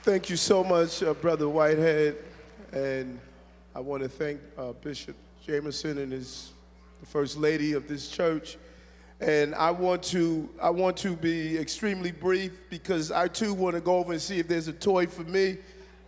Thank you so much, Brother Whitehead, and I want to thank Bishop Jameson and the First Lady of this church. And I want to be extremely brief because I too want to go over and see if there's a toy for me.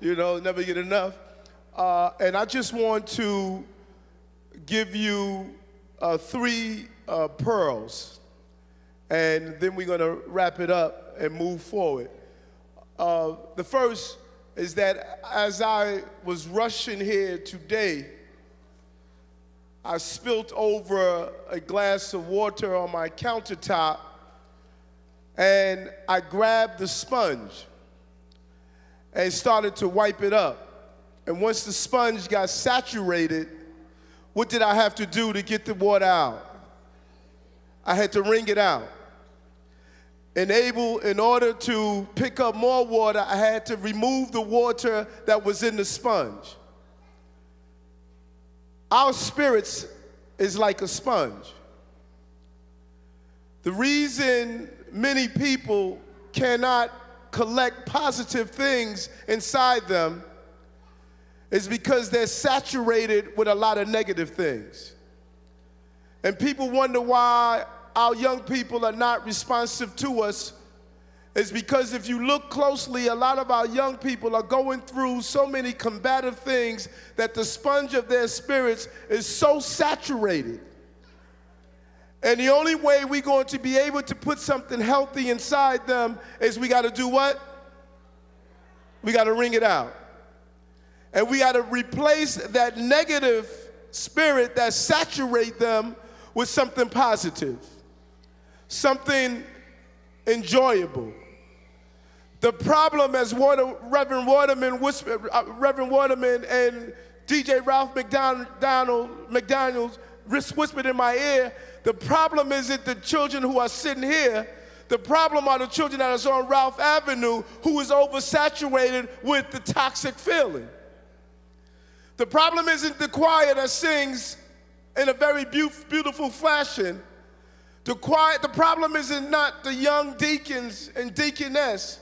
You know, never get enough. And I just want to give you three pearls, and then we're going to wrap it up and move forward. The first is that as I was rushing here today, I spilt over a glass of water on my countertop, and I grabbed the sponge and started to wipe it up. And once the sponge got saturated, what did I have to do to get the water out? I had to wring it out. In order to pick up more water, I had to remove the water that was in the sponge. Our spirits is like a sponge. The reason many people cannot collect positive things inside them is because they're saturated with a lot of negative things. And people wonder why our young people are not responsive to us. Is because if you look closely, a lot of our young people are going through so many combative things that the sponge of their spirits is so saturated. And the only way we're going to be able to put something healthy inside them is we got to do what? We got to wring it out. And we got to replace that negative spirit that saturates them with something positive, something enjoyable. The problem, as Reverend Waterman and DJ Ralph McDaniels whispered in my ear, the problem isn't the children who are sitting here. The problem are the children that are on Ralph Avenue who is oversaturated with the toxic feeling. The problem isn't the choir that sings in a very beautiful fashion. The problem isn't not the young deacons and deaconess.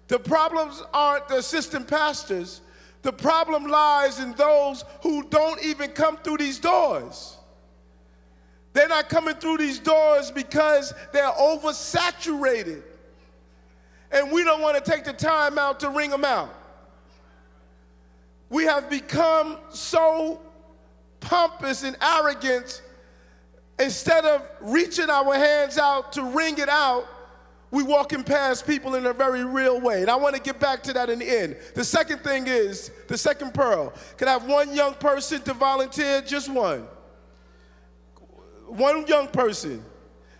The problems aren't the assistant pastors. The problem lies in those who don't even come through these doors. They're not coming through these doors because they're oversaturated. And we don't want to take the time out to wring them out. We have become so pompous and arrogant. Instead of reaching our hands out to wring it out, we walking past people in a very real way. And I want to get back to that in the end. The second thing is, the second pearl. Can I have one young person to volunteer? Just one. One young person.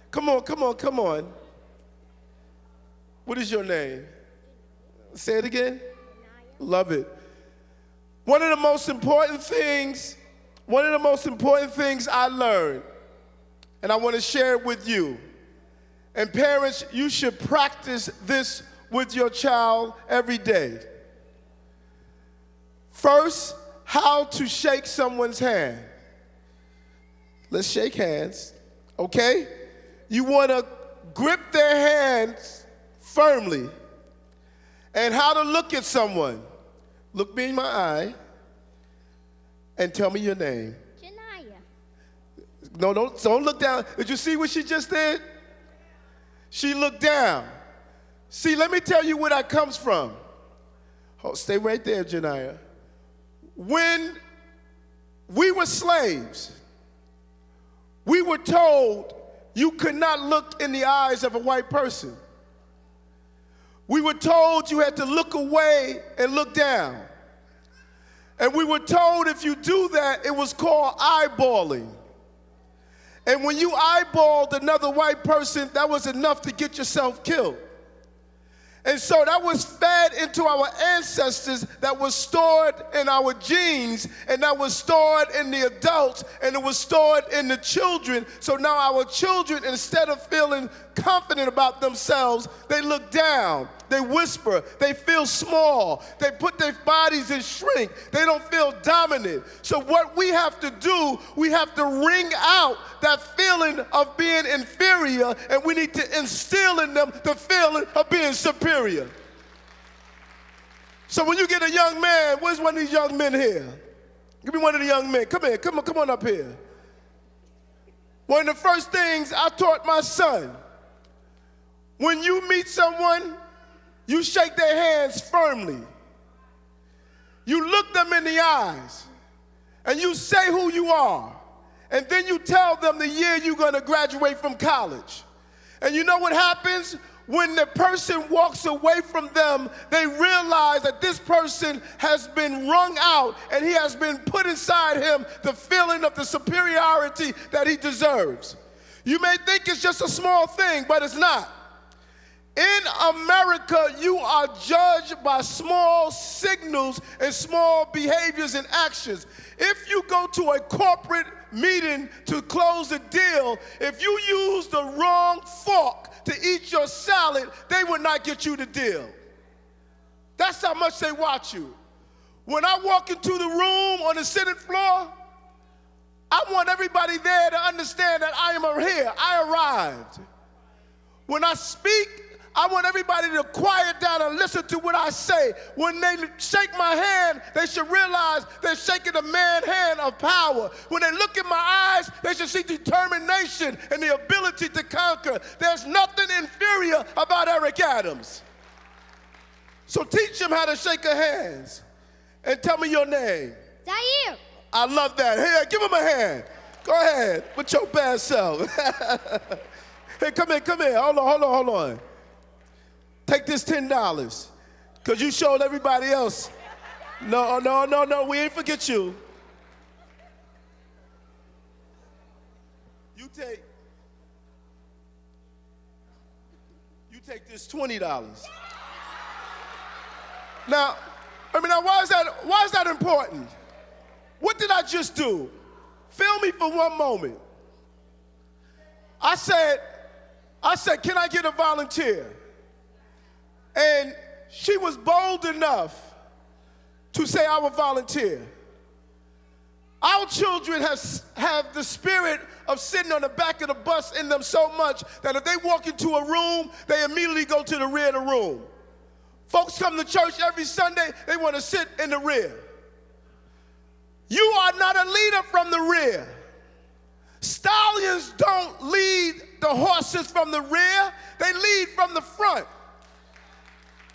Come on, come on, come on. What is your name? Say it again. Love it. One of the most important things I learned, and I want to share it with you. And parents, you should practice this with your child every day. First, how to shake someone's hand. Let's shake hands, okay? You want to grip their hands firmly. And how to look at someone. Look me in my eye and tell me your name. No, don't look down. Did you see what she just did? She looked down. See, let me tell you where that comes from. Oh, stay right there, Janiyah. When we were slaves, we were told you could not look in the eyes of a white person. We were told you had to look away and look down. And we were told if you do that, it was called eyeballing. And when you eyeballed another white person, that was enough to get yourself killed. And so that was fed into our ancestors, that was stored in our genes, and that was stored in the adults, and it was stored in the children. So now our children, instead of feeling confident about themselves, they look down. They whisper. They feel small. They put their bodies in shrink. They don't feel dominant. So what we have to do, we have to wring out that feeling of being inferior, and we need to instill in them the feeling of being superior. So when you get a young man, where's one of these young men here? Give me one of the young men. Come here. Come on up here. One of the first things I taught my son, when you meet someone, you shake their hands firmly. You look them in the eyes, and you say who you are. And then you tell them the year you're going to graduate from college. And you know what happens? When the person walks away from them, they realize that this person has been wrung out and he has been put inside him the feeling of the superiority that he deserves. You may think it's just a small thing, but it's not. In America, you are judged by small signals and small behaviors and actions. If you go to a corporate meeting to close a deal, if you use the wrong fork to eat your salad, they will not get you the deal. That's how much they watch you. When I walk into the room on the Senate floor, I want everybody there to understand that I am here. I arrived. When I speak, I want everybody to quiet down and listen to what I say. When they shake my hand, they should realize they're shaking the man hand of power. When they look in my eyes, they should see determination and the ability to conquer. There's nothing inferior about Eric Adams. So teach him how to shake a hands. And tell me your name. Zaire. I love that. Hey, give him a hand. Go ahead with your bad self. Hey, come here. Hold on. Take this $10, because you showed everybody else. No, we ain't forget you. You take this $20. Now, why is that important? What did I just do? Feel me for one moment. I said, can I get a volunteer? And she was bold enough to say, I will volunteer. Our children have the spirit of sitting on the back of the bus in them so much that if they walk into a room, they immediately go to the rear of the room. Folks come to church every Sunday, they want to sit in the rear. You are not a leader from the rear. Stallions don't lead the horses from the rear, they lead from the front.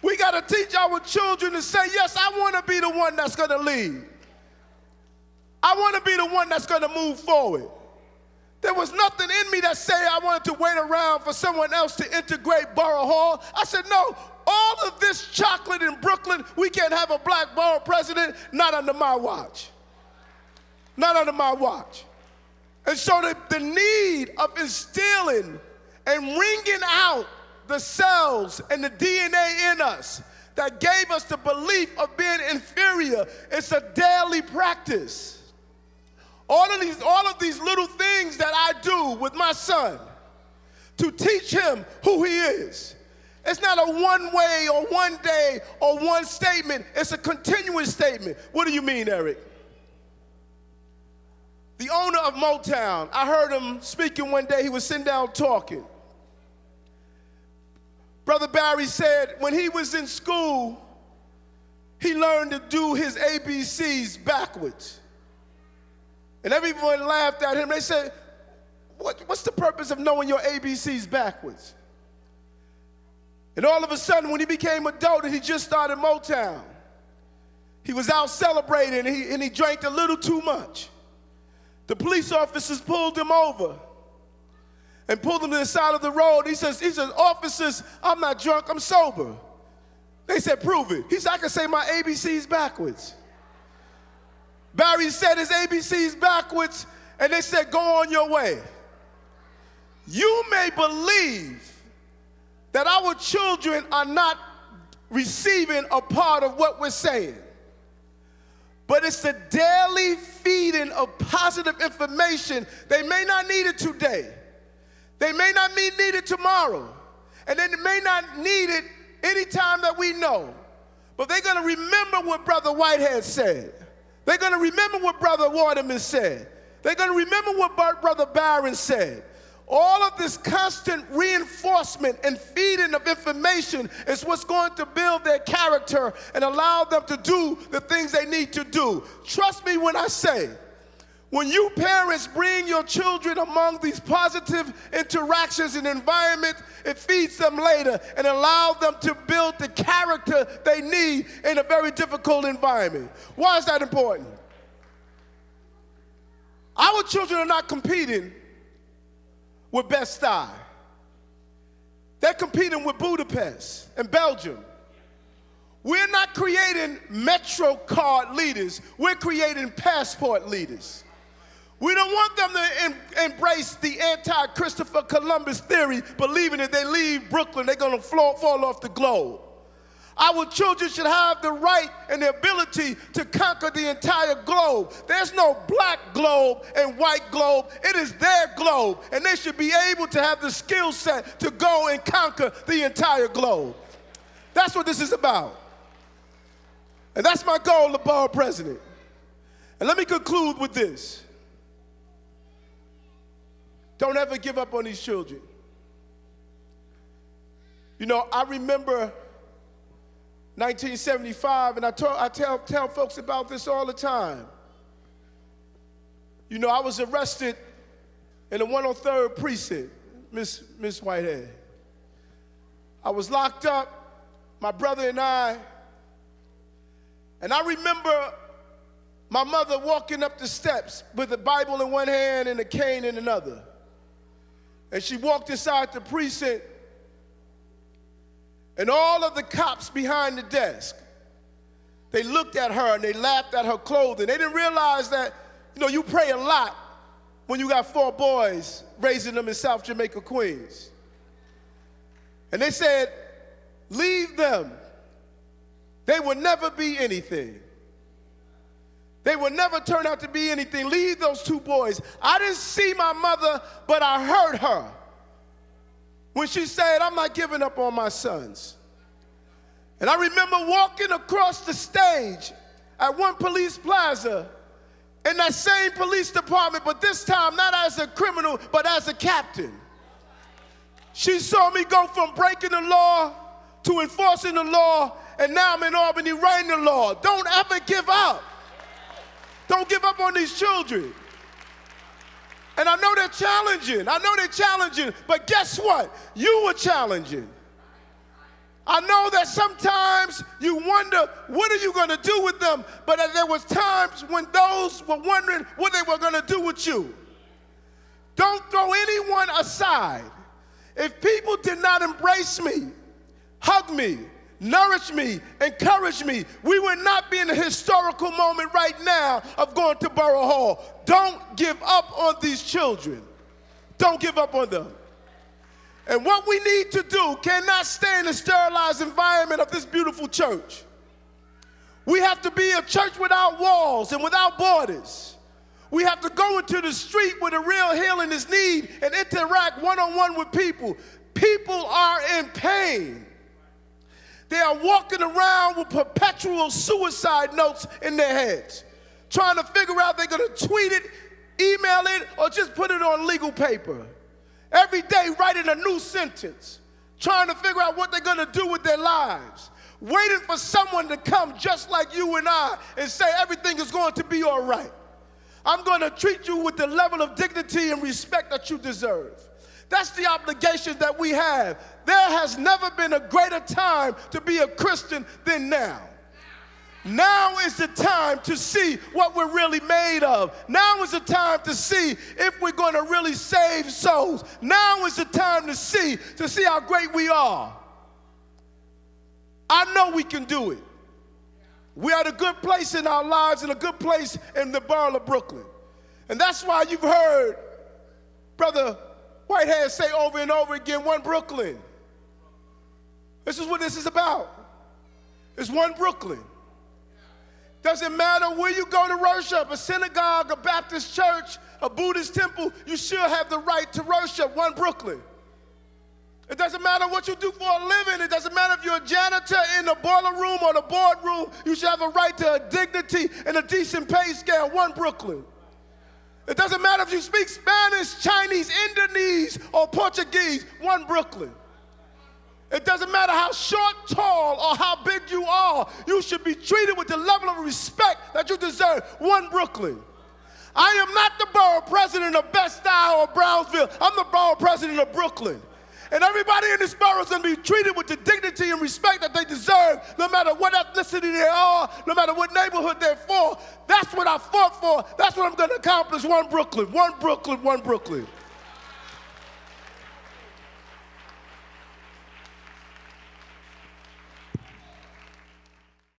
We got to teach our children to say, yes, I want to be the one that's going to lead. I want to be the one that's going to move forward. There was nothing in me that said I wanted to wait around for someone else to integrate Borough Hall. I said, no, all of this chocolate in Brooklyn, we can't have a black borough president, not under my watch. Not under my watch. And so the need of instilling and wringing out the cells and the DNA in us that gave us the belief of being inferior, it's a daily practice. All of these little things that I do with my son to teach him who he is. It's not a one way or one day or one statement. It's a continuous statement. What do you mean, Eric? The owner of Motown, I heard him speaking one day. He was sitting down talking. Brother Barry said when he was in school, he learned to do his ABCs backwards. And everyone laughed at him. They said, what's the purpose of knowing your ABCs backwards? And all of a sudden, when he became adult and he just started Motown, he was out celebrating and he drank a little too much. The police officers pulled him over and pulled him to the side of the road. He says, officers, I'm not drunk, I'm sober. They said, prove it. He said, I can say my ABCs backwards. Barry said his ABCs backwards, and they said, go on your way. You may believe that our children are not receiving a part of what we're saying, but it's the daily feeding of positive information. They may not need it today. They may not need it tomorrow. And they may not need it anytime that we know. But they're going to remember what Brother Whitehead said. They're going to remember what Brother Waterman said. They're going to remember what Brother Barron said. All of this constant reinforcement and feeding of information is what's going to build their character and allow them to do the things they need to do. Trust me when I say, when you parents bring your children among these positive interactions and environment, it feeds them later and allows them to build the character they need in a very difficult environment. Why is that important? Our children are not competing with Best-Stuy. They're competing with Budapest and Belgium. We're not creating Metro card leaders. We're creating passport leaders. We don't want them to embrace the anti-Christopher Columbus theory, believing that they leave Brooklyn, they're going to fall off the globe. Our children should have the right and the ability to conquer the entire globe. There's no black globe and white globe. It is their globe, and they should be able to have the skill set to go and conquer the entire globe. That's what this is about. And that's my goal, Lamor President. And let me conclude with this. Don't ever give up on these children. You know, I remember 1975, and I tell folks about this all the time. You know, I was arrested in the 103rd precinct, Miss Whitehead. I was locked up, my brother and I remember my mother walking up the steps with a Bible in one hand and a cane in another. And she walked inside the precinct, and all of the cops behind the desk, they looked at her and they laughed at her clothing. They didn't realize that, you know, you pray a lot when you got 4 boys, raising them in South Jamaica, Queens. And they said, leave them. They will never be anything. They will never turn out to be anything. Leave those 2 boys. I didn't see my mother, but I heard her when she said, I'm not giving up on my sons. And I remember walking across the stage at one police plaza in that same police department, but this time not as a criminal, but as a captain. She saw me go from breaking the law to enforcing the law, and now I'm in Albany writing the law. Don't ever give up. Don't give up on these children. And I know they're challenging. But guess what? You were challenging. I know that sometimes you wonder, what are you going to do with them? But there was times when those were wondering what they were going to do with you. Don't throw anyone aside. If people did not embrace me, hug me, nourish me, encourage me, we would not be in a historical moment right now of going to Borough Hall. Don't give up on these children. Don't give up on them. And what we need to do cannot stay in the sterilized environment of this beautiful church. We have to be a church without walls and without borders. We have to go into the street where the real healing is needed and interact one-on-one with people. People are in pain. They are walking around with perpetual suicide notes in their heads, trying to figure out they're going to tweet it, email it, or just put it on legal paper. Every day writing a new sentence, trying to figure out what they're going to do with their lives, waiting for someone to come just like you and I and say everything is going to be all right. I'm going to treat you with the level of dignity and respect that you deserve. That's the obligation that we have. There has never been a greater time to be a Christian than now. Now is the time to see what we're really made of. Now is the time to see if we're going to really save souls. Now is the time to see how great we are. I know we can do it. We are at a good place in our lives and a good place in the borough of Brooklyn. And that's why you've heard Brother Whitehead say over and over again, one Brooklyn. This is what this is about. It's one Brooklyn. Doesn't matter where you go to worship, a synagogue, a Baptist church, a Buddhist temple, you should have the right to worship one Brooklyn. It doesn't matter what you do for a living. It doesn't matter if you're a janitor in the boiler room or the boardroom. You should have a right to a dignity and a decent pay scale. One Brooklyn. It doesn't matter if you speak Spanish, Chinese, Indonesian, or Portuguese. One Brooklyn. It doesn't matter how short, tall, or how big you are. You should be treated with the level of respect that you deserve. One Brooklyn. I am not the borough president of Bed-Stuy or Brownsville. I'm the borough president of Brooklyn. And everybody in this borough is going to be treated with the dignity and respect that they deserve, no matter what ethnicity they are, no matter what neighborhood they're for. That's what I fought for. That's what I'm going to accomplish. One Brooklyn, one Brooklyn, one Brooklyn.